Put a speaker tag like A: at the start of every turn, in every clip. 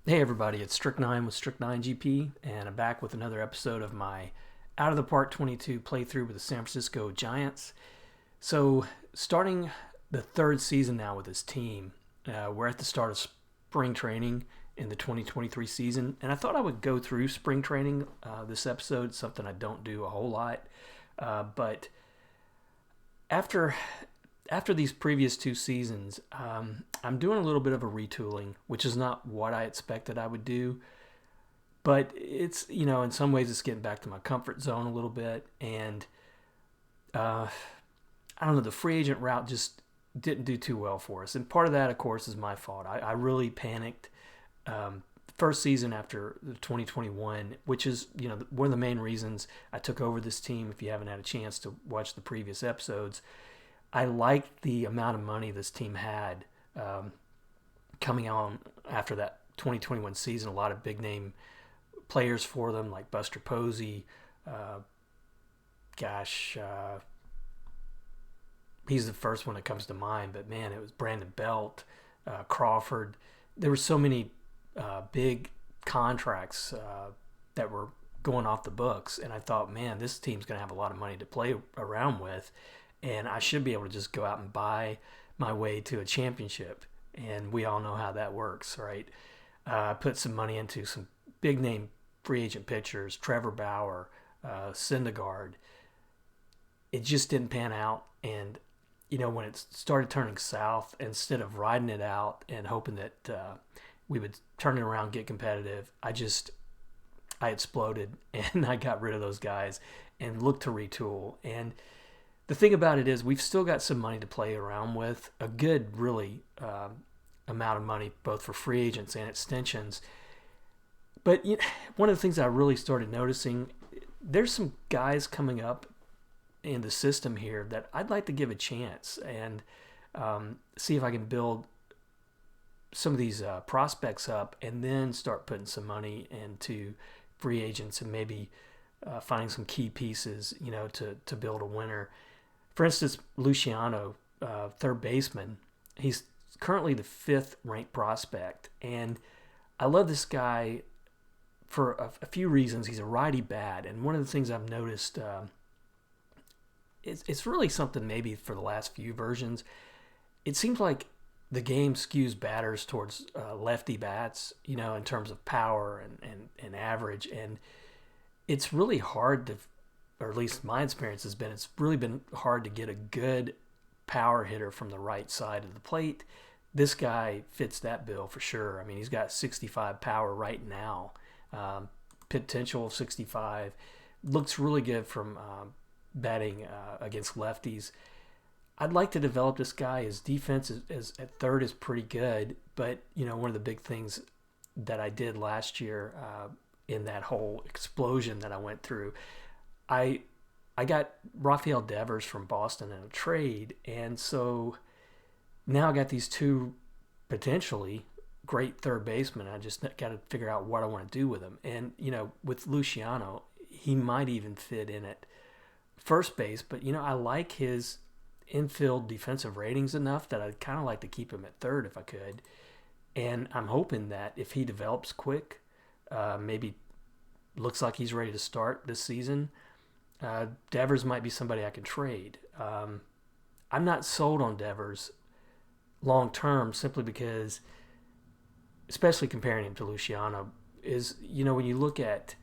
A: Hey everybody, it's Strict9 with Strict9 GP, and I'm back with another episode of my Out of the Park 22 playthrough with the San Francisco Giants. So, starting the third season now with this team, we're at the start of spring training in the 2023 season, and I thought I would go through spring training this episode, something I don't do a whole lot. But after these previous two seasons, I'm doing a little bit of a retooling, which is not what I expected I would do. But it's, in some ways it's getting back to my comfort zone a little bit. And I don't know, the free agent route just didn't do too well for us. And part of that, of course, is my fault. I really panicked first season after the 2021, which is, one of the main reasons I took over this team. If you haven't had a chance to watch the previous episodes, I liked the amount of money this team had coming on after that 2021 season. A lot of big name players for them, like Buster Posey. He's the first one that comes to mind. But man, it was Brandon Belt, Crawford. There were so many big contracts that were going off the books, and I thought, man, this team's going to have a lot of money to play around with. And I should be able to just go out and buy my way to a championship. And we all know how that works, right? I put some money into some big name free agent pitchers, Trevor Bauer, Syndergaard. It just didn't pan out. And, when it started turning south, instead of riding it out and hoping that we would turn it around, get competitive, I exploded and I got rid of those guys and looked to retool. And the thing about it is we've still got some money to play around with, a good, really, amount of money, both for free agents and extensions. But one of the things I really started noticing, there's some guys coming up in the system here that I'd like to give a chance and see if I can build some of these prospects up and then start putting some money into free agents and maybe finding some key pieces, to build a winner. For instance, Luciano, third baseman, he's currently the 5th ranked prospect. And I love this guy for a few reasons. He's a righty bat. And one of the things I've noticed, it's really something maybe for the last few versions. It seems like the game skews batters towards lefty bats, in terms of power and average. And it's really hard to, or at least my experience has been, it's really been hard to get a good power hitter from the right side of the plate. This guy fits that bill for sure. I mean, he's got 65 power right now, potential of 65. Looks really good from batting against lefties. I'd like to develop this guy. His defense is at third is pretty good, but one of the big things that I did last year in that whole explosion that I went through, I got Rafael Devers from Boston in a trade, and so now I got these two potentially great third basemen. I just got to figure out what I want to do with them. And with Luciano, he might even fit in at first base, but I like his infield defensive ratings enough that I'd kind of like to keep him at third if I could. And I'm hoping that if he develops quick, maybe looks like he's ready to start this season, Devers might be somebody I can trade. I'm not sold on Devers long term simply because, especially comparing him to Luciano, is, when you look at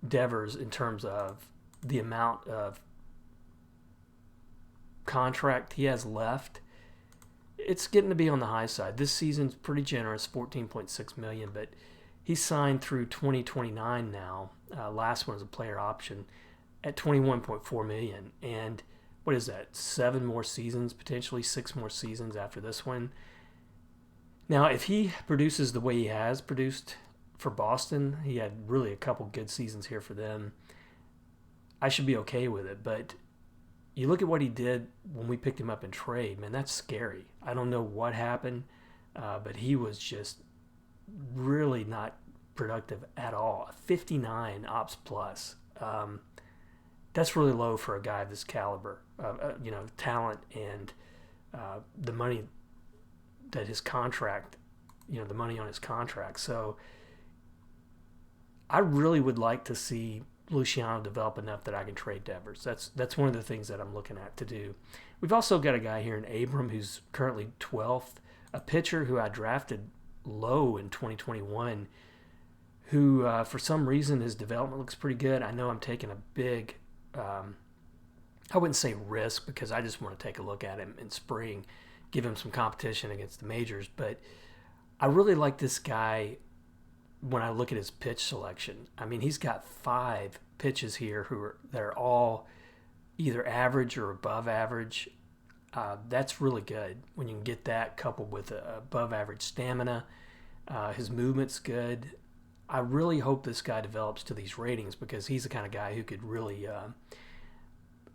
A: Devers in terms of the amount of contract he has left, it's getting to be on the high side. This season's pretty generous, $14.6 million, but he's signed through 2029 now. Last one was a player option at $21.4 million. And what is that? 7 more seasons, potentially 6 more seasons after this one. Now, if he produces the way he has produced for Boston, he had really a couple good seasons here for them, I should be okay with it. But you look at what he did when we picked him up in trade, man, that's scary. I don't know what happened, but he was just really not productive at all. 59 ops plus. That's really low for a guy of this caliber, talent and the money that his contract, the money on his contract. So I really would like to see Luciano develop enough that I can trade Devers. That's one of the things that I'm looking at to do. We've also got a guy here in Abram who's currently 12th, a pitcher who I drafted low in 2021, who for some reason his development looks pretty good. I know I'm taking a big, I wouldn't say risk, because I just want to take a look at him in spring, give him some competition against the majors, but I really like this guy when I look at his pitch selection. I mean, he's got 5 pitches here that are all either average or above average. That's really good when you can get that coupled with above average stamina. His movement's good. I really hope this guy develops to these ratings, because he's the kind of guy who could really,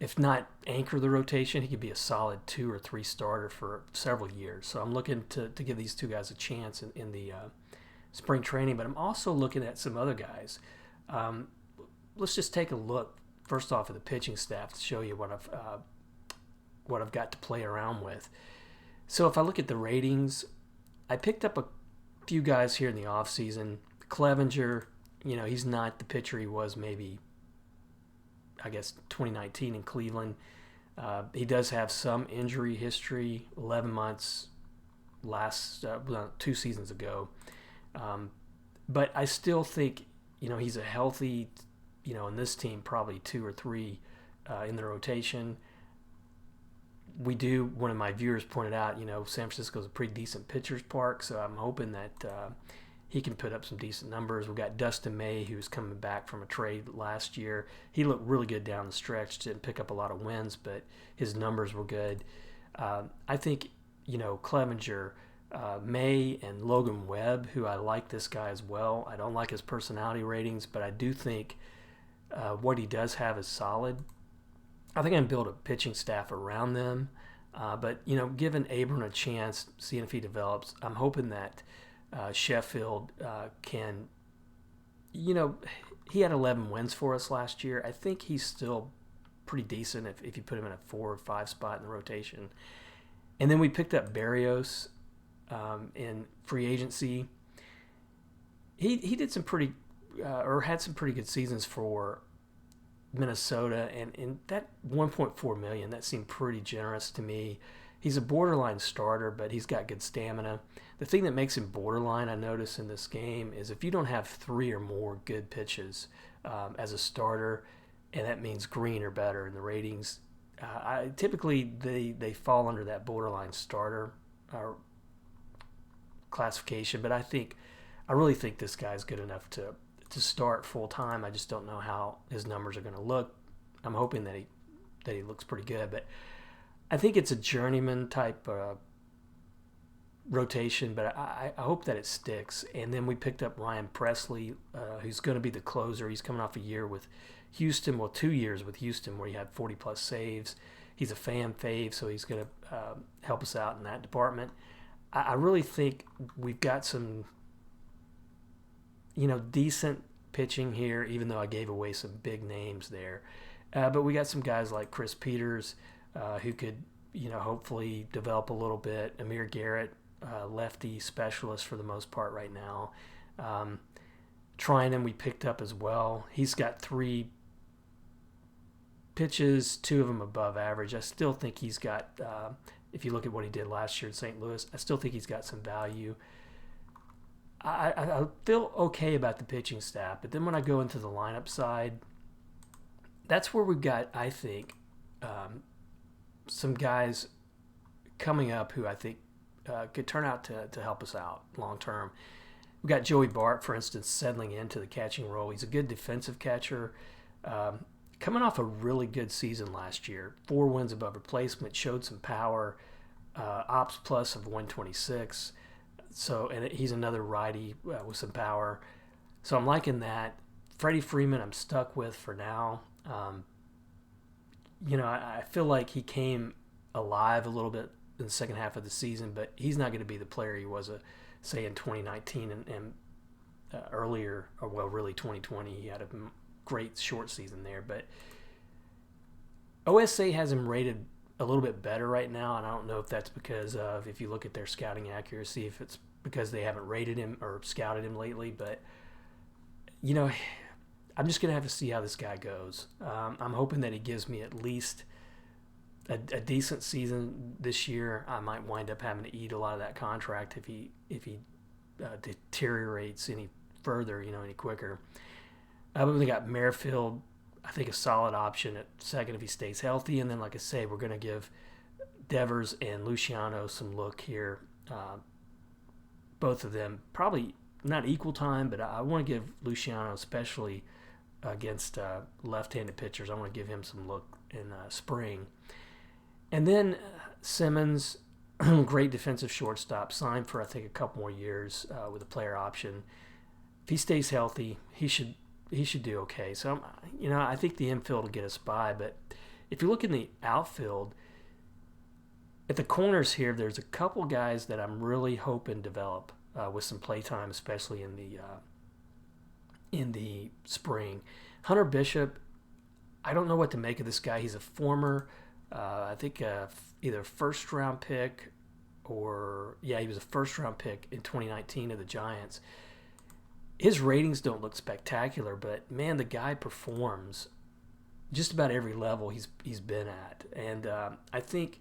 A: if not anchor the rotation, he could be a solid 2 or 3 starter for several years. So I'm looking to give these two guys a chance in the spring training, but I'm also looking at some other guys. Let's just take a look first off at the pitching staff to show you what I've got to play around with. So if I look at the ratings, I picked up a few guys here in the offseason. Clevenger, he's not the pitcher he was maybe, I guess, 2019 in Cleveland. He does have some injury history, 11 months last 2 seasons ago. But I still think, he's a healthy, in this team, probably 2 or 3 in the rotation. One of my viewers pointed out, San Francisco's a pretty decent pitcher's park, so I'm hoping that he can put up some decent numbers. We've got Dustin May, who's coming back from a trade last year. He looked really good down the stretch, didn't pick up a lot of wins, but his numbers were good. I think, Clevenger, May, and Logan Webb, who I like this guy as well. I don't like his personality ratings, but I do think what he does have is solid. I think I can build a pitching staff around them. But, giving Abram a chance, seeing if he develops, I'm hoping that Sheffield can, he had 11 wins for us last year. I think he's still pretty decent if you put him in a 4 or 5 spot in the rotation. And then we picked up Berrios in free agency. He did some pretty, or had some pretty good seasons for Minnesota, and that $1.4 million, that seemed pretty generous to me. He's a borderline starter, but he's got good stamina. The thing that makes him borderline, I notice in this game, is if you don't have 3 or more good pitches as a starter, and that means green or better in the ratings, typically they fall under that borderline starter classification. But I really think this guy's good enough to start full time. I just don't know how his numbers are going to look. I'm hoping that he looks pretty good, but I think it's a journeyman type rotation, but I hope that it sticks. And then we picked up Ryan Presley, who's going to be the closer. He's coming off a year with Houston, 2 years with Houston, where he had 40-plus saves. He's a fan fave, so he's going to help us out in that department. I really think we've got some, decent pitching here, even though I gave away some big names there. But we got some guys like Chris Peters, who could, hopefully develop a little bit. Amir Garrett, lefty specialist for the most part right now. Trinan we picked up as well. He's got 3 pitches, 2 of them above average. I still think he's got, if you look at what he did last year in St. Louis, I still think he's got some value. I feel okay about the pitching staff, but then when I go into the lineup side, that's where we've got, I think, some guys coming up who I think could turn out to help us out long term. We've got Joey Bart, for instance, settling into the catching role. He's a good defensive catcher, coming off a really good season last year. 4 wins above replacement, showed some power, ops plus of 126. So, and he's another righty with some power. So I'm liking that. Freddie Freeman I'm stuck with for now. I feel like he came alive a little bit in the second half of the season, but he's not going to be the player he was, say, in 2019 and earlier, or really 2020. He had a great short season there. But OSA has him rated a little bit better right now, and I don't know if that's because of, if you look at their scouting accuracy, if it's because they haven't rated him or scouted him lately, but I'm just going to have to see how this guy goes. I'm hoping that he gives me at least a decent season this year. I might wind up having to eat a lot of that contract if he deteriorates any further, any quicker. But we got Merrifield, I think a solid option at second if he stays healthy. And then, like I say, we're going to give Devers and Luciano some look here. Both of them probably not equal time, but I want to give Luciano, especially against left-handed pitchers, I want to give him some look in spring. And then Simmons, great defensive shortstop, signed for I think a couple more years with a player option. If he stays healthy, he should do okay. So I think the infield will get us by. But if you look in the outfield, at the corners here, there's a couple guys that I'm really hoping develop with some play time, especially in the spring. Hunter Bishop, I don't know what to make of this guy. He's a former, I think, either first-round pick he was a first-round pick in 2019 of the Giants. His ratings don't look spectacular, but, man, the guy performs just about every level he's been at. And I think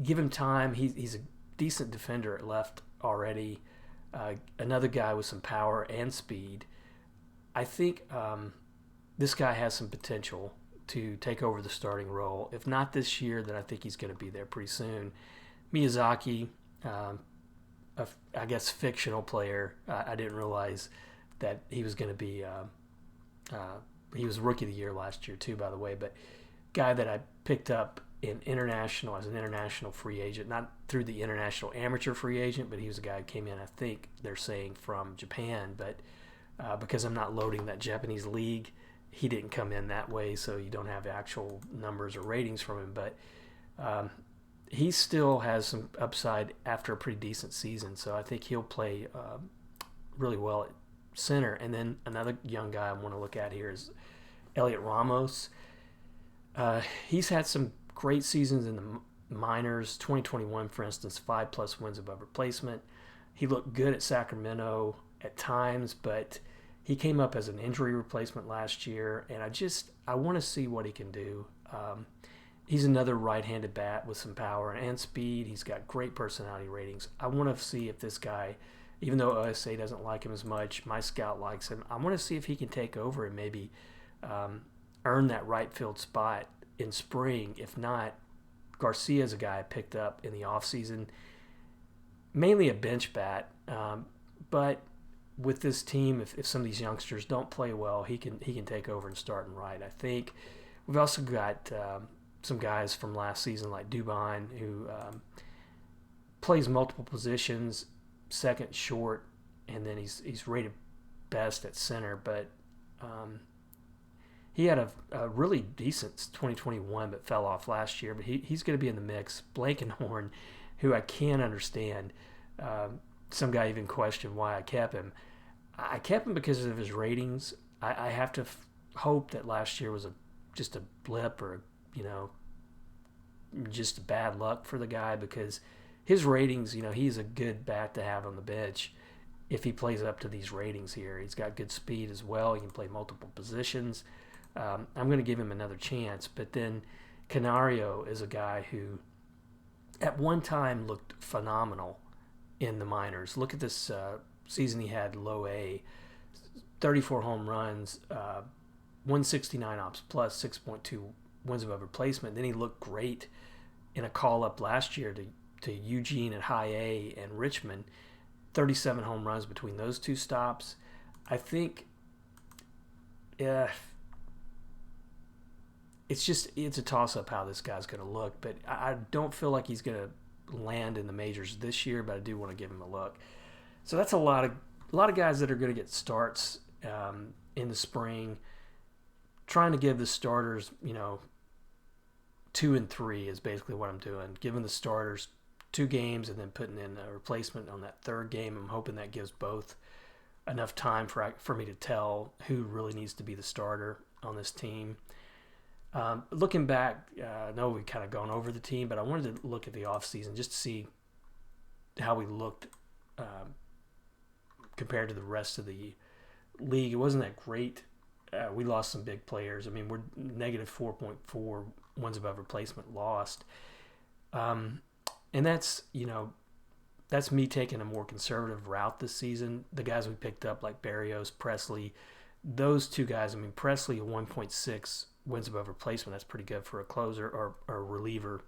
A: give him time. He's a decent defender at left already. Another guy with some power and speed. I think this guy has some potential to take over the starting role. If not this year, then I think he's going to be there pretty soon. Miyazaki, I guess fictional player. I didn't realize that he was going to be. He was Rookie of the Year last year too, by the way. But guy that I picked up as an international free agent, not through the international amateur free agent, but he was a guy who came in, I think they're saying, from Japan. But because I'm not loading that Japanese league, he didn't come in that way, so you don't have actual numbers or ratings from him. But he still has some upside after a pretty decent season, so I think he'll play really well at center. And then another young guy I want to look at here is Elliot Ramos. He's had some great seasons in the minors. 2021, for instance, 5+ wins above replacement. He looked good at Sacramento at times, but he came up as an injury replacement last year, and I want to see what he can do. He's another right-handed bat with some power and speed. He's got great personality ratings. I want to see if this guy, even though OSA doesn't like him as much, my scout likes him. I want to see if he can take over and maybe earn that right field spot in spring. If not, Garcia's a guy I picked up in the offseason, mainly a bench bat. But with this team, if some of these youngsters don't play well, he can take over and start and right, I think. We've also got some guys from last season like Dubon, who plays multiple positions, second, short, and then he's rated best at center. But he had a really decent 2021, but fell off last year. But he's going to be in the mix. Blankenhorn, who I can't understand. Some guy even questioned why I kept him. I kept him because of his ratings. I have to hope that last year was just a blip, or just bad luck for the guy, because his ratings, he's a good bat to have on the bench if he plays up to these ratings here. He's got good speed as well. He can play multiple positions. I'm going to give him another chance. But then Canario is a guy who at one time looked phenomenal in the minors. Look at this season he had, low A, 34 home runs, 169 ops plus, 6.2 wins above replacement. Then he looked great in a call-up last year to Eugene at high A and Richmond, 37 home runs between those two stops. I think it's a toss-up how this guy's going to look, but I don't feel like he's going to land in the majors this year, but I do want to give him a look. So that's a lot of guys that are going to get starts in the spring. Trying to give the starters, 2 and 3 is basically what I'm doing. Giving the starters 2 games and then putting in a replacement on that third game. I'm hoping that gives both enough time for me to tell who really needs to be the starter on this team. Looking back, I know we've kind of gone over the team, but I wanted to look at the offseason just to see how we looked compared to the rest of the league. It wasn't that great. We lost some big players. I mean, we're negative 4.4 wins above replacement lost. And that's me taking a more conservative route this season. The guys we picked up, like Barrios, Presley, those two guys, I mean, Presley, 1.6 wins above replacement. That's pretty good for a closer or a reliever.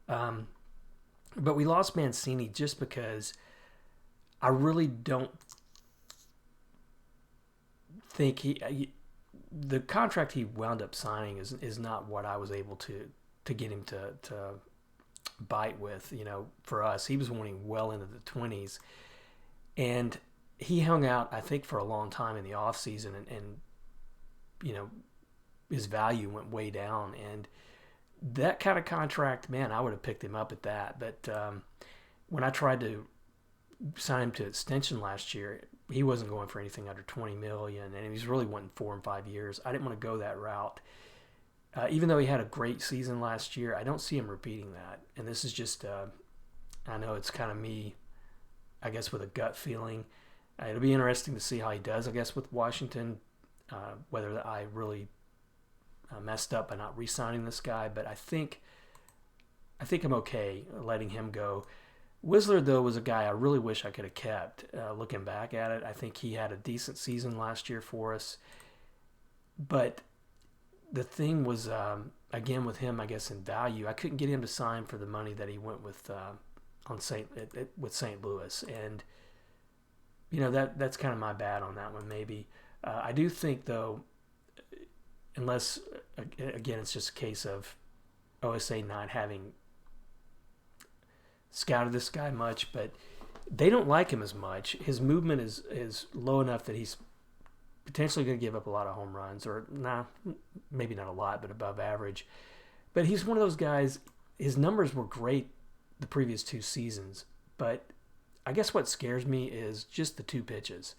A: But we lost Mancini just because I really don't think the contract he wound up signing is not what I was able to get him to bite with. For us, he was wanting well into the 20s, and he hung out, I think, for a long time in the off season, and his value went way down. And that kind of contract, man, I would have picked him up at that. But when I tried to sign him to extension last year, he wasn't going for anything under $20 million, and he was really wanting 4 and 5 years. I didn't want to go that route. Even though he had a great season last year, I don't see him repeating that. And this is just, I know it's kind of me, I guess, with a gut feeling. It'll be interesting to see how he does, I guess, with Washington, whether I really messed up by not re-signing this guy. But I think I'm okay letting him go. Whistler, though, was a guy I really wish I could have kept. Looking back at it, I think he had a decent season last year for us. But the thing was, again, with him, I guess, in value, I couldn't get him to sign for the money that he went with with St. Louis. And, that's kind of my bad on that one, maybe. I do think, though, unless, again, it's just a case of OSA not having scouted this guy much, but they don't like him as much. His movement is low enough that he's potentially going to give up a lot of home runs, or maybe not a lot, but above average. But he's one of those guys, his numbers were great the previous 2 seasons, but I guess what scares me is just the 2 pitches.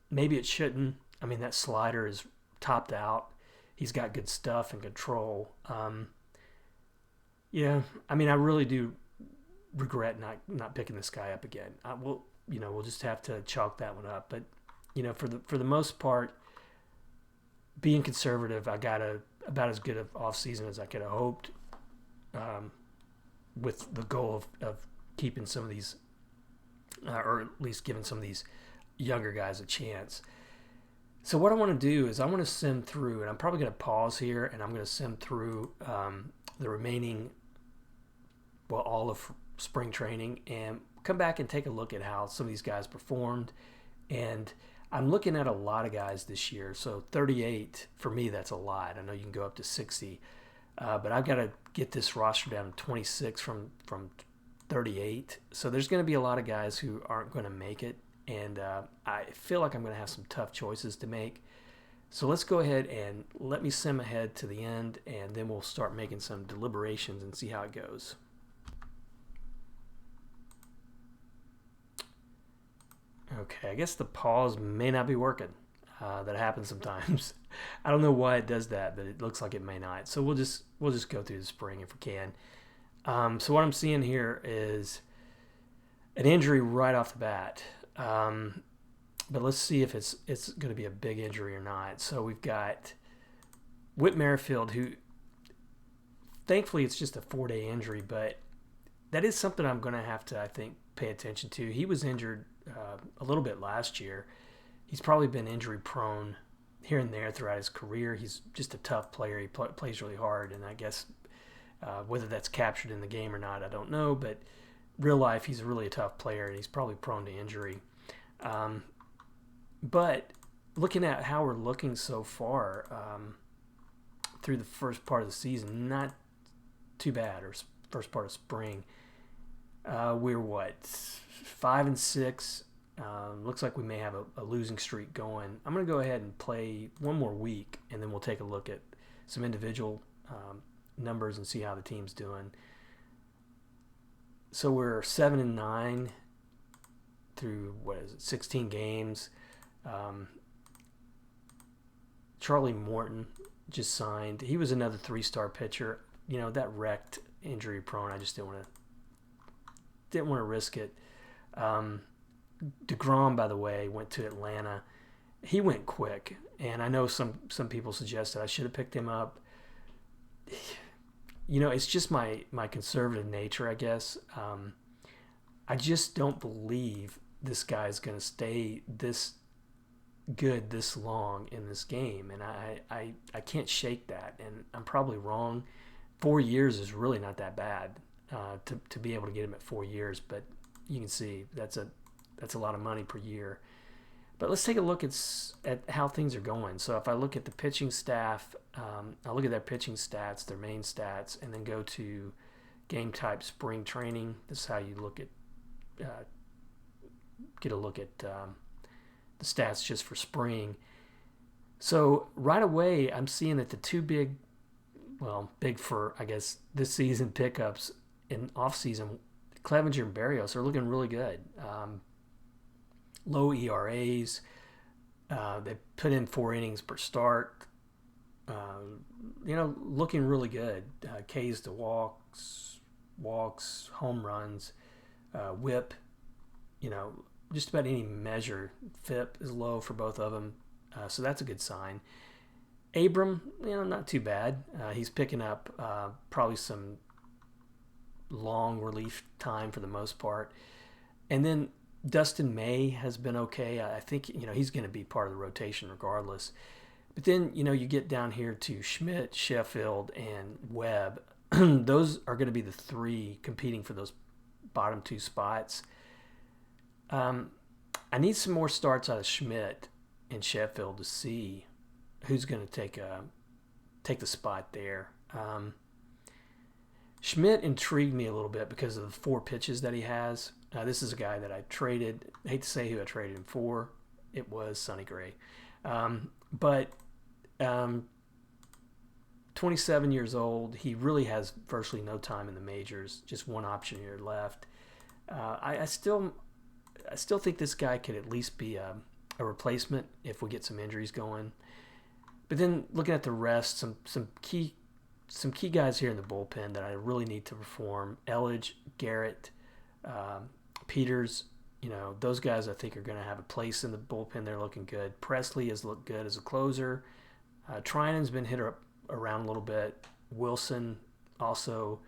A: Maybe it shouldn't. I mean, that slider is topped out. He's got good stuff and control. Yeah, I mean, I really do regret not picking this guy up again. We'll just have to chalk that one up. But for the most part, being conservative, I got about as good of off season as I could have hoped, with the goal of keeping some of these, or at least giving some of these younger guys a chance. So what I want to do is I want to sim through, and I'm probably going to pause here, and I'm going to sim through the remaining, all of spring training, and come back and take a look at how some of these guys performed. And I'm looking at a lot of guys this year. So 38, for me, that's a lot. I know you can go up to 60, but I've got to get this roster down to 26 from 38. So there's going to be a lot of guys who aren't going to make it. And I feel like I'm going to have some tough choices to make. So let's go ahead and let me sim ahead to the end, and then we'll start making some deliberations and see how it goes. Okay, I guess the pause may not be working. That happens sometimes. I don't know why it does that, but it looks like it may not. So we'll just go through the spring if we can. So what I'm seeing here is an injury right off the bat. But let's see if it's going to be a big injury or not. So we've got Whit Merrifield, who thankfully it's just a 4-day injury, but that is something I'm going to have to, I think, pay attention to. He was injured a little bit last year. He's probably been injury prone here and there throughout his career. He's just a tough player. He plays really hard, and I guess whether that's captured in the game or not, I don't know, but real life, he's really a tough player, and he's probably prone to injury. But looking at how we're looking so far through the first part of the season, not too bad, or first part of spring. We're 5-6. Looks like we may have a losing streak going. I'm going to go ahead and play one more week, and then we'll take a look at some individual numbers and see how the team's doing. So we're 7-9 through 16 games. Charlie Morton just signed. He was another 3-star pitcher. That wrecked, injury prone. I just didn't want to risk it. DeGrom, by the way, went to Atlanta. He went quick, and I know some people suggested I should have picked him up. It's just my conservative nature, I guess. I just don't believe this guy's going to stay this good this long in this game, and I can't shake that, and I'm probably wrong. 4 years is really not that bad to be able to get him at 4 years, but you can see that's a lot of money per year. But let's take a look at how things are going. So if I look at the pitching staff, I look at their pitching stats, their main stats, and then go to game type spring training. This is how you look at get a look at the stats just for spring. So right away, I'm seeing that the two big for, I guess, this season pickups in off-season, Clevenger and Berrios, are looking really good. Low ERAs. They put in 4 innings per start. Looking really good. Ks to walks, home runs, whip. Just about any measure. FIP is low for both of them, so that's a good sign. Abram, not too bad. He's picking up probably some long relief time for the most part. And then Dustin May has been okay. I think, he's going to be part of the rotation regardless. But then, you get down here to Schmidt, Sheffield, and Webb. Those are going to be the 3 competing for those bottom 2 spots. I need some more starts out of Schmidt and Sheffield to see who's going to take the spot there. Schmidt intrigued me a little bit because of the 4 pitches that he has. This is a guy that I traded. I hate to say who I traded him for. It was Sonny Gray. But 27 years old. He really has virtually no time in the majors. Just one option year left. I still think this guy could at least be a replacement if we get some injuries going. But then looking at the rest, some key guys here in the bullpen that I really need to perform. Elliot, Garrett, Peters, those guys I think are going to have a place in the bullpen. They're looking good. Presley has looked good as a closer. Trinan's been hit around a little bit. Wilson also,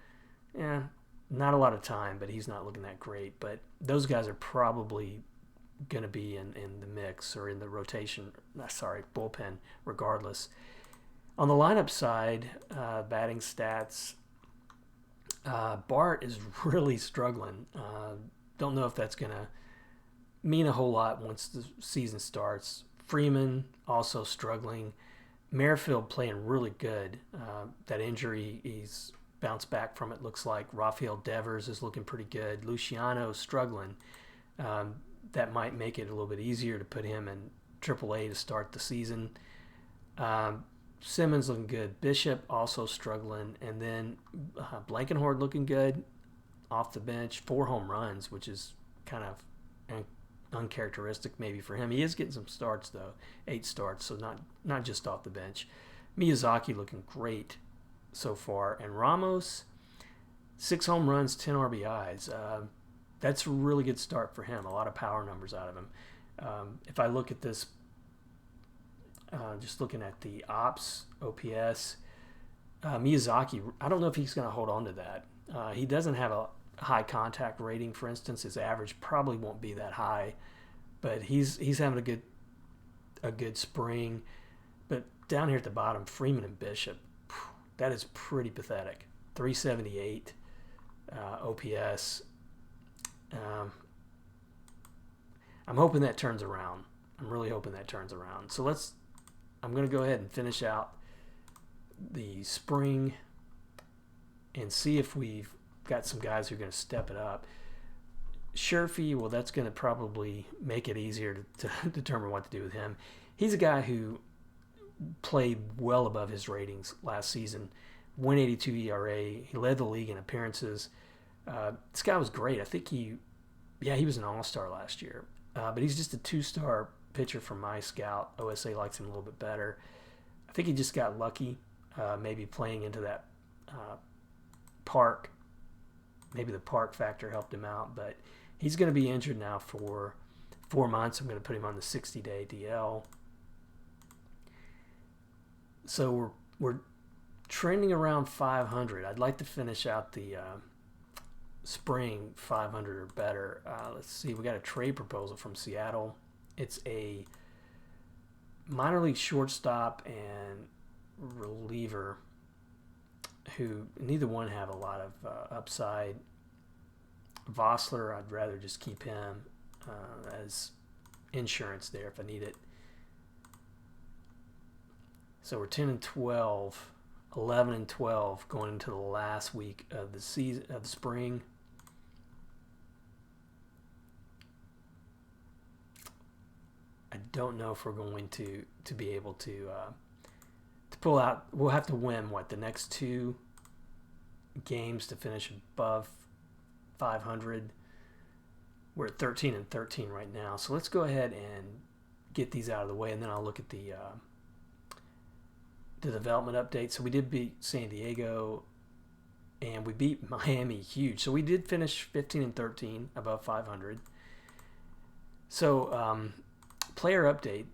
A: not a lot of time, but he's not looking that great. But those guys are probably going to be in the mix or in the bullpen regardless. On the lineup side, batting stats, Bart is really struggling. Don't know if that's going to mean a whole lot once the season starts. Freeman also struggling. Merrifield playing really good. That injury, he's bounced back from it, looks like. Rafael Devers is looking pretty good. Luciano struggling. That might make it a little bit easier to put him in AAA to start the season. Simmons looking good. Bishop also struggling. And then Blankenhorn looking good off the bench. 4 home runs, which is kind of uncharacteristic maybe for him. He is getting some starts, though. 8 starts, so not just off the bench. Miyazaki looking great so far. And Ramos, 6 home runs, 10 RBIs. That's a really good start for him. A lot of power numbers out of him. If I look at this, just looking at the OPS, Miyazaki, I don't know if he's going to hold on to that. He doesn't have a high contact rating, for instance. His average probably won't be that high, but he's having a good spring. But down here at the bottom, Freeman and Bishop, that is pretty pathetic. 378 OPS. I'm hoping that turns around. I'm really hoping that turns around. So I'm going to go ahead and finish out the spring and see if we've got some guys who are going to step it up. Sherfy, well, that's going to probably make it easier to determine what to do with him. He's a guy who played well above his ratings last season. 182 ERA. He led the league in appearances. This guy was great. I think he was an all-star last year. But he's just a 2-star pitcher from my scout. OSA likes him a little bit better. think he just got lucky, maybe playing into that park. Maybe the park factor helped him out, but he's going to be injured now for 4 months. I'm going to put him on the 60-day DL. So we're trending around 500. I'd like to finish out the spring 500 or better. Let's see. We got a trade proposal from Seattle. It's a minor league shortstop and reliever who neither one have a lot of upside. Vossler, I'd rather just keep him as insurance there if I need it. So we're 10 and 12, 11 and 12 going into the last week of the season of the spring. I don't know if we're going to be able to pull out. We'll have to win the next 2 games to finish above 500. We're at 13 and 13 right now. So let's go ahead and get these out of the way, and then I'll look at the development update. So we did beat San Diego, and we beat Miami huge. So we did finish 15 and 13 above 500. So player update.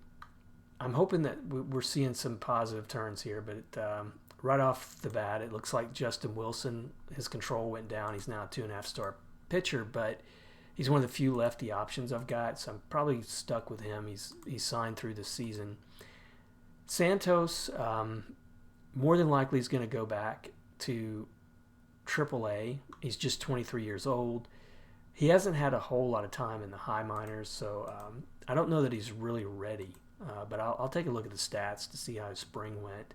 A: I'm hoping that we're seeing some positive turns here, but right off the bat, it looks like Justin Wilson, his control went down. He's now a 2.5 star pitcher, but he's one of the few lefty options I've got, so I'm probably stuck with him. He's signed through the season. Santos, more than likely, is going to go back to AAA. He's just 23 years old. He hasn't had a whole lot of time in the high minors, so I don't know that he's really ready. But I'll take a look at the stats to see how his spring went.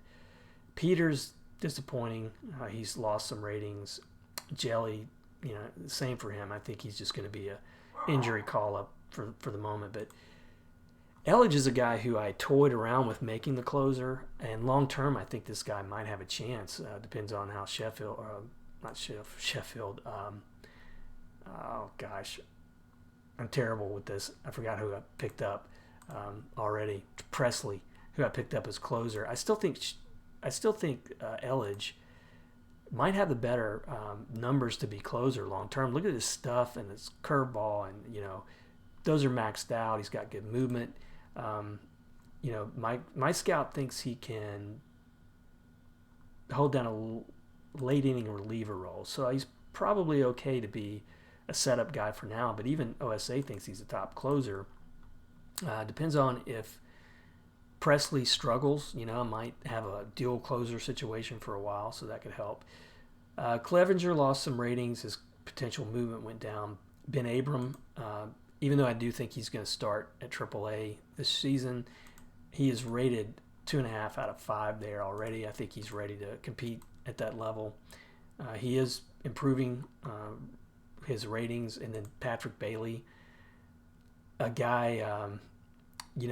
A: Peters, disappointing. He's lost some ratings. Jelly, same for him. I think he's just going to be a injury call-up for the moment. But Elliot is a guy who I toyed around with making the closer, and long-term, I think this guy might have a chance. Depends on how Sheffield. Oh, gosh. I'm terrible with this. I forgot who I picked up already. Presley, who I picked up as closer. I still think Elliot might have the better numbers to be closer long term. Look at his stuff and his curveball, and those are maxed out. He's got good movement. My scout thinks he can hold down a late inning reliever role, so he's probably okay to be a setup guy for now. But even OSA thinks he's a top closer. Depends on if Presley struggles, might have a dual closer situation for a while, so that could help. Clevenger lost some ratings. His potential movement went down. Ben Abram, even though I do think he's going to start at AAA this season, he is rated 2.5 out of 5 there already. I think he's ready to compete at that level. He is improving his ratings. And then Patrick Bailey, a guy,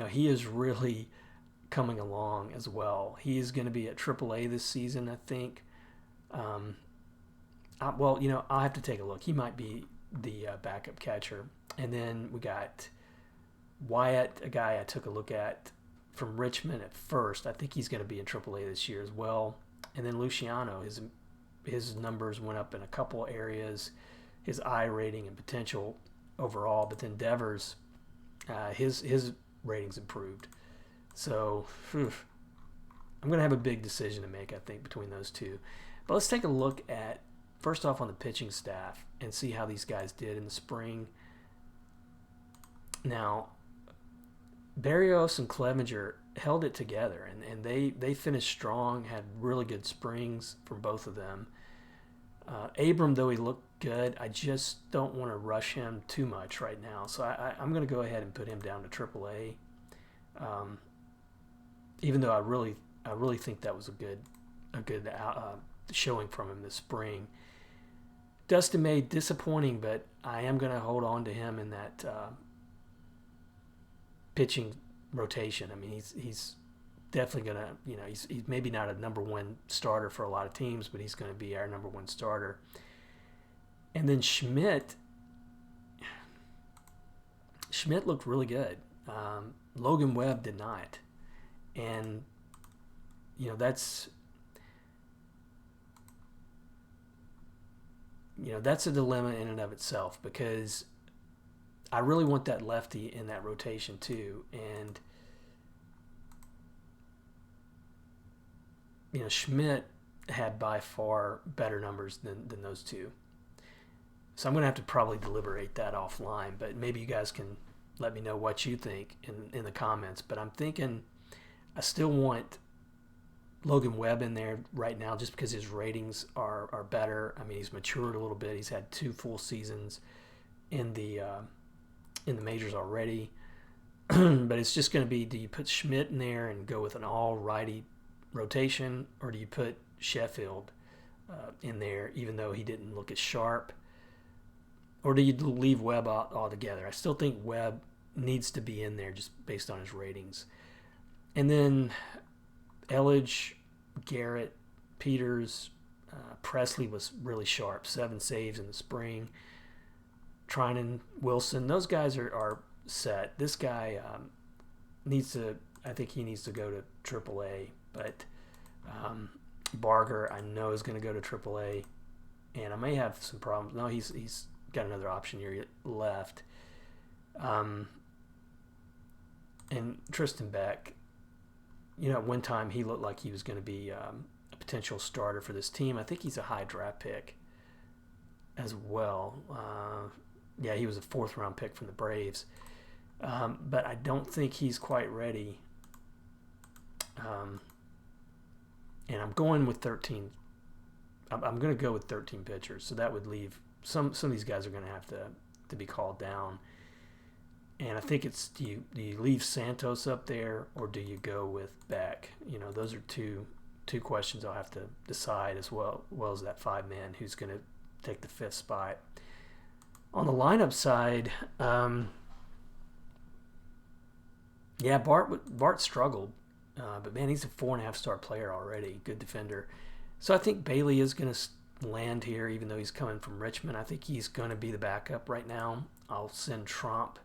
A: he is really coming along as well. He is going to be at AAA this season, I think. I'll have to take a look. He might be the backup catcher. And then we got Wyatt, a guy I took a look at from Richmond at first. I think he's going to be in AAA this year as well. And then Luciano, his numbers went up in a couple areas, his I rating and potential overall. But then Devers, his ratings improved. So I'm going to have a big decision to make, I think, between those two. But let's take a look at, first off, on the pitching staff and see how these guys did in the spring. Now, Barrios and Clevenger held it together, and they finished strong, had really good springs from both of them. Abram, though he looked good, I just don't want to rush him too much right now. So I'm going to go ahead and put him down to AAA. Even though I really think that was a good showing from him this spring. Dustin May, disappointing, but I am going to hold on to him in that pitching rotation. I mean, he's definitely going to, he's maybe not a number one starter for a lot of teams, but he's going to be our number one starter. And then Schmidt looked really good. Logan Webb did not. And that's that's a dilemma in and of itself, because I really want that lefty in that rotation too. And Schmidt had by far better numbers than those two. So I'm going to have to probably deliberate that offline, but maybe you guys can let me know what you think in the comments. But I'm thinking I still want Logan Webb in there right now just because his ratings are better. I mean, he's matured a little bit. He's had 2 full seasons in the majors already. But it's just going to be, do you put Schmidt in there and go with an all-righty rotation, or do you put Sheffield in there even though he didn't look as sharp? Or do you leave Webb out altogether? I still think Webb needs to be in there just based on his ratings. And then Elledge, Garrett, Peters, Presley was really sharp. 7 saves in the spring. Trinan, Wilson, those guys are set. This guy I think he needs to go to AAA. But Barger, I know, is going to go to AAA. And I may have some problems. No, he's got another option here left. And Tristan Beck, at one time he looked like he was going to be a potential starter for this team. I think he's a high draft pick as well. Yeah, he was a 4th round pick from the Braves. But I don't think he's quite ready. And I'm going with 13. I'm going to go with 13 pitchers. So that would leave some of these guys are going to have to be called down. And I think it's, do you leave Santos up there, or do you go with Beck? Those are two questions I'll have to decide, as well as that 5-man who's going to take the 5th spot. On the lineup side, yeah, Bart struggled, but man, he's a 4.5-star player already, good defender. So I think Bailey is going to land here, even though he's coming from Richmond. I think he's going to be the backup right now. I'll send Trump,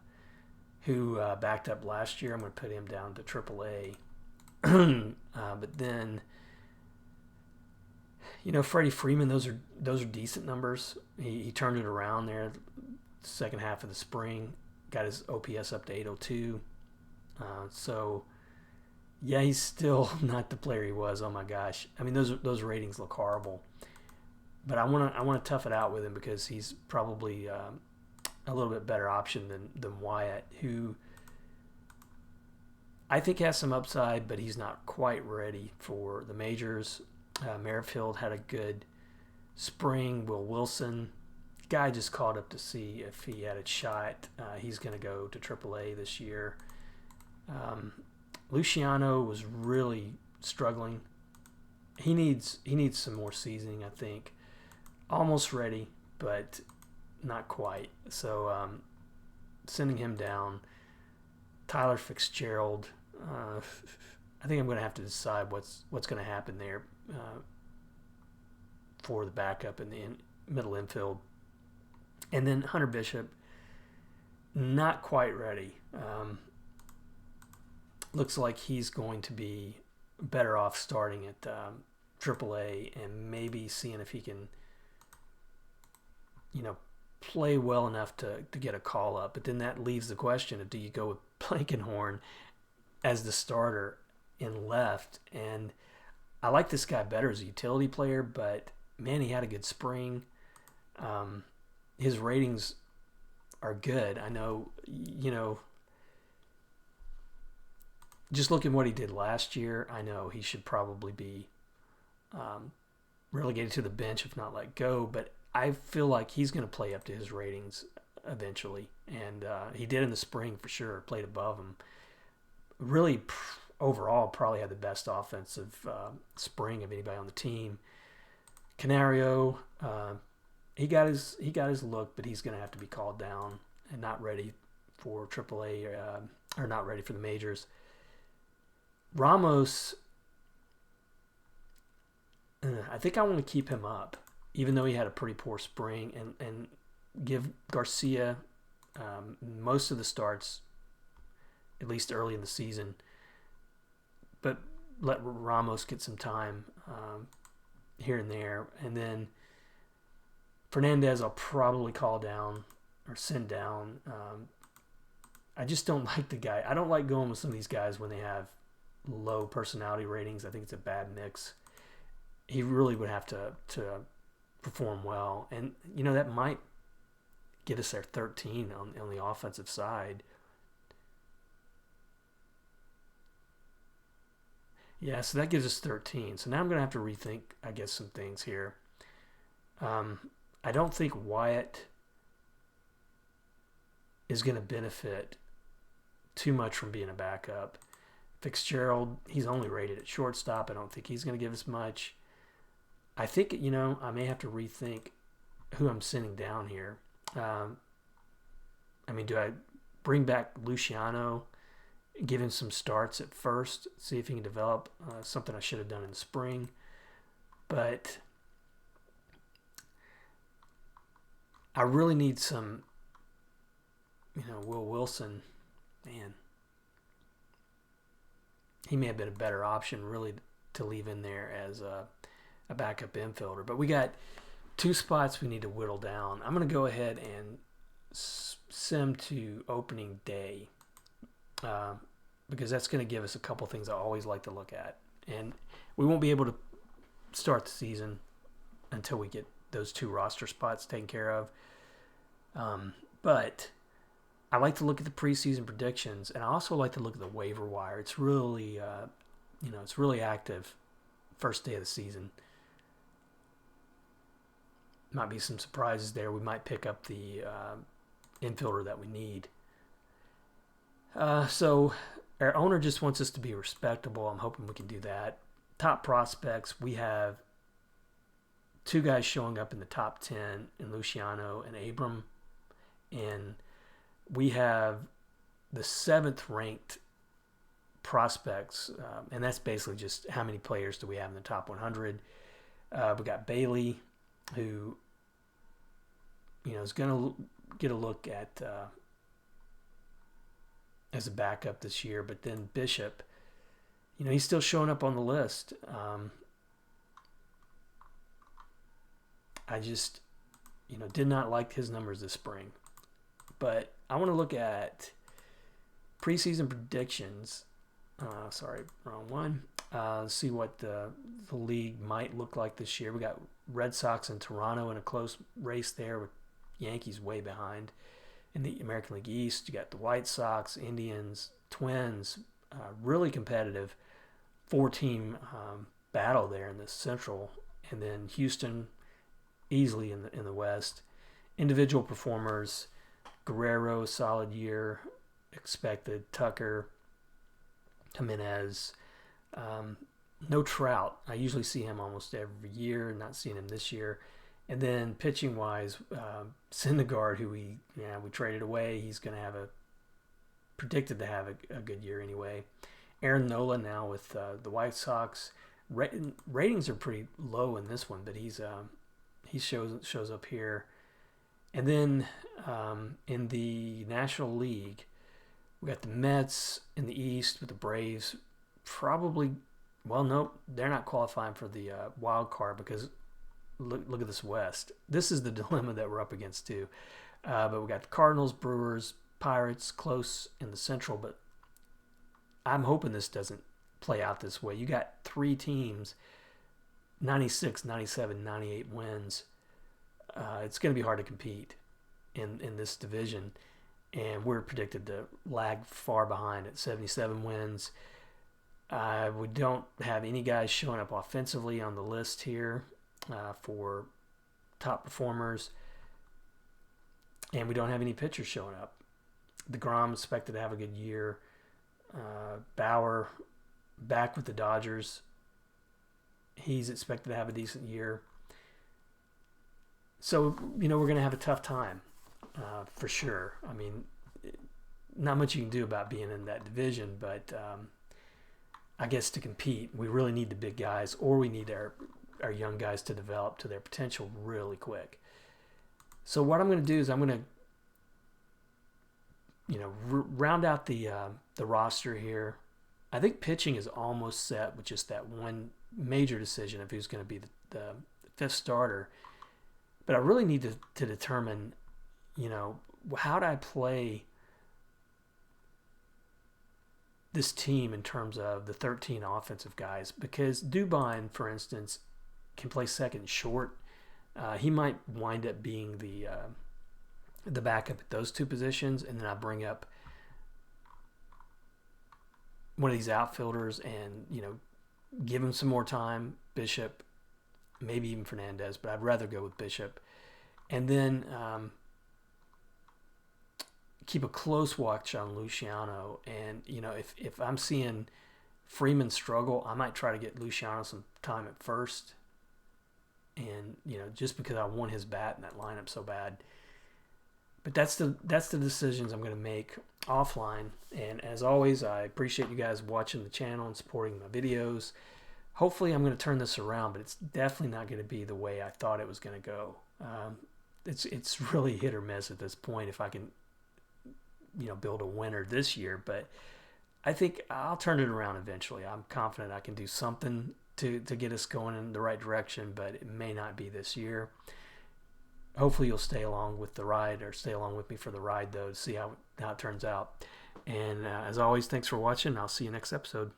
A: who backed up last year. I'm going to put him down to AAA. But then, Freddie Freeman, those are decent numbers. He turned it around there second half of the spring, got his OPS up to 802. So yeah, he's still not the player he was. Oh my gosh, I mean those ratings look horrible. But I want to tough it out with him, because he's probably a little bit better option than Wyatt, who I think has some upside, but he's not quite ready for the majors. Merrifield had a good spring. Will Wilson, guy just called up to see if he had a shot. He's going to go to AAA this year. Luciano was really struggling. He needs some more seasoning, I think. Almost ready, but not quite. So sending him down. Tyler Fitzgerald. I think I'm going to have to decide what's going to happen there for the backup in the middle infield. And then Hunter Bishop, not quite ready. Looks like he's going to be better off starting at AAA and maybe seeing if he can, play well enough to get a call up. But then that leaves the question of, do you go with Blankenhorn as the starter in left? And I like this guy better as a utility player, but man, he had a good spring. His ratings are good. I know, just looking at what he did last year, I know he should probably be relegated to the bench, if not let go. But I feel like he's going to play up to his ratings eventually. And he did in the spring for sure, played above him. Really, overall, probably had the best offensive spring of anybody on the team. Canario, he got his look, but he's going to have to be called down and not ready for AAA or not ready for the majors. Ramos, I think I want to keep him up, even though he had a pretty poor spring, and give Garcia most of the starts, at least early in the season. But let Ramos get some time here and there. And then Fernandez I'll probably call down or send down. I just don't like the guy. I don't like going with some of these guys when they have low personality ratings. I think it's a bad mix. He really would have to perform well. And, that might get us there 13 on the offensive side. Yeah, so that gives us 13. So now I'm going to have to rethink, I guess, some things here. I don't think Wyatt is going to benefit too much from being a backup. Fitzgerald, he's only rated at shortstop. I don't think he's going to give us much. I think, I may have to rethink who I'm sending down here. Do I bring back Luciano, give him some starts at first, see if he can develop something I should have done in the spring? But I really need some, Will Wilson, man. He may have been a better option really to leave in there as a backup infielder. But we got 2 spots we need to whittle down. I'm going to go ahead and sim to opening day because that's going to give us a couple things I always like to look at. And we won't be able to start the season until we get those 2 roster spots taken care of. But I like to look at the preseason predictions, and I also like to look at the waiver wire. It's really, it's really active first day of the season. Might be some surprises there. We might pick up the infielder that we need. So our owner just wants us to be respectable. I'm hoping we can do that. Top prospects, we have 2 guys showing up in the top 10 in Luciano and Abram. And we have the 7th ranked prospects, and that's basically just how many players do we have in the top 100. We got Bailey, who is going to get a look at as a backup this year. But then Bishop, he's still showing up on the list. I just, did not like his numbers this spring. But I want to look at preseason predictions. Sorry, wrong one. See what the league might look like this year. We got Red Sox and Toronto in a close race there with Yankees way behind. In the American League East, you got the White Sox, Indians, Twins, really competitive 4-team battle there in the Central. And then Houston easily in the West. Individual performers, Guerrero, solid year expected. Tucker, Jimenez, no Trout. I usually see him almost every year, not seeing him this year. And then pitching wise, Syndergaard, who we traded away, he's going to have predicted to have a good year anyway. Aaron Nola now with the White Sox. Ratings are pretty low in this one, but he shows up here. And then in the National League, we got the Mets in the East with the Braves. Probably, nope, they're not qualifying for the wild card because look at this West. This is the dilemma that we're up against too. But we got the Cardinals, Brewers, Pirates close in the Central. But I'm hoping this doesn't play out this way. You got 3 teams, 96, 97, 98 wins. It's going to be hard to compete in this division, and we're predicted to lag far behind at 77 wins. We don't have any guys showing up offensively on the list here for top performers, and we don't have any pitchers showing up. DeGrom expected to have a good year. Bauer back with the Dodgers. He's expected to have a decent year. So, we're going to have a tough time for sure. I mean, not much you can do about being in that division, but I guess to compete, we really need the big guys, or we need our young guys to develop to their potential really quick. So what I'm going to do is I'm going to, round out the roster here, I think pitching is almost set with just that one major decision of who's going to be the fifth starter. But I really need to determine, how do I play this team in terms of the 13 offensive guys? Because Dubon, for instance, can play second short. He might wind up being the backup at those two positions, and then I bring up one of these outfielders and give him some more time. Bishop, maybe even Fernandez, but I'd rather go with Bishop, and then keep a close watch on Luciano. And if I'm seeing Freeman struggle, I might try to get Luciano some time at first, and just because I want his bat in that lineup so bad. But that's the decisions I'm going to make offline. And as always, I appreciate you guys watching the channel and supporting my videos. Hopefully I'm going to turn this around, but it's definitely not going to be the way I thought it was going to go. It's really hit or miss at this point if I can build a winner this year. But I think I'll turn it around eventually. I'm confident I can do something to get us going in the right direction, but it may not be this year. Hopefully you'll stay along with the ride, or stay along with me for the ride, though, to see how it turns out. And as always, thanks for watching. I'll see you next episode.